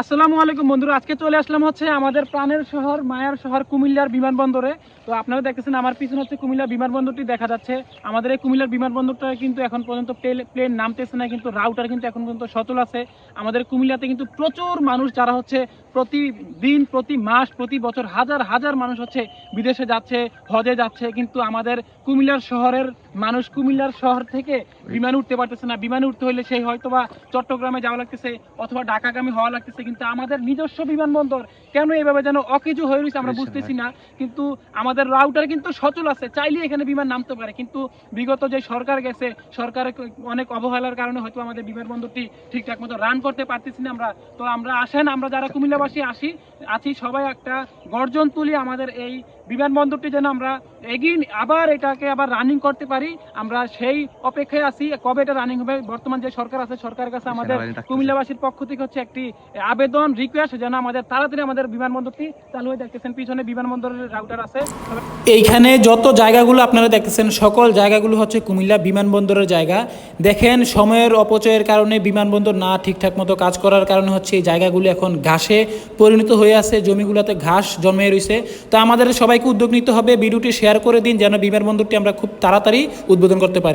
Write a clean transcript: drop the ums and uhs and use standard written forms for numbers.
আসসালামু আলাইকুম বন্ধুরা, আজকে চলে আসলাম হচ্ছে আমাদের প্রাণের শহর মায়ার শহর কুমিল্লার বিমানবন্দরে। তো আপনারা দেখতেছেন আমার পিছনে হচ্ছে কুমিল্লা বিমানবন্দরটি দেখা যাচ্ছে। আমাদের এই কুমিল্লার বিমানবন্দরটা কিন্তু এখন পর্যন্ত প্লেন নামতেছে না, কিন্তু রাউটার কিন্তু এখন পর্যন্ত সচল আছে। আমাদের কুমিল্লাতে কিন্তু প্রচুর মানুষ যারা হচ্ছে প্রতিদিন, প্রতি মাস, প্রতি বছর হাজার হাজার মানুষ হচ্ছে বিদেশে যাচ্ছে, হজে যাচ্ছে, কিন্তু আমাদের কুমিল্লার শহরের মানুষ কুমিল্লার শহর থেকে বিমানে উঠতে পারতেছে না। বিমানে উঠতে হলে সেই হয়তোবা চট্টগ্রামে যাওয়া লাগতেছে অথবা ঢাকাগামী হওয়া লাগতেছে, কিন্তু আমাদের নিজস্ব বিমানবন্দর কেন এভাবে যেন অকেজো হয়ে রয়েছে আমরা বুঝতেছি না। কিন্তু আমাদের রাউটার কিন্তু সচল আছে, চাইলে এখানে বিমান নামতে পারে, কিন্তু বিগত যে সরকার গেছে, সরকারের অনেক অবহেলার কারণে হয়তো আমাদের বিমানবন্দরটি ঠিকঠাক মতো রান করতে পারতেছি না আমরা। তো আমরা আসেন, আমরা যারা কুমিল্লাবাসী আছি সবাই একটা গর্জন তুলি আমাদের এই বিমানবন্দরটি যেন আমরা এগিয়ে আবার এটাকে আবার রানিং করতে পারি। আমরা সেই অপেক্ষায় আছি কবে এটা রানিং হবে। বর্তমান যে সরকার আছে সরকারের কাছে আমাদের কুমিল্লাবাসীর পক্ষ থেকে হচ্ছে একটি আবেদন, রিকোয়েস্ট যেন আমাদের তাড়াতাড়ি আমাদের বিমানবন্দরটি চালু হয়ে। দেখতেছেন পিছনে বিমানবন্দরের রাউটার আছে। এইখানে যত জায়গাগুলো আপনারা দেখতেছেন সকল জায়গাগুলো হচ্ছে কুমিল্লা বিমানবন্দরের জায়গা। দেখেন সময়ের অপচয়ের কারণে বিমানবন্দর না ঠিকঠাক মতো কাজ করার কারণে হচ্ছে এই জায়গাগুলো এখন ঘাসে পরিণত হয়ে আছে, জমিগুলোতে ঘাস জন্মে রয়েছে। তো আমাদের সবাইকে উদ্যোগ নিতে হবে, ভিডিওটি শেয়ার করে দিন যেন বিমানবন্দরটি আমরা খুব তাড়াতাড়ি উদ্বোধন করতে পারি।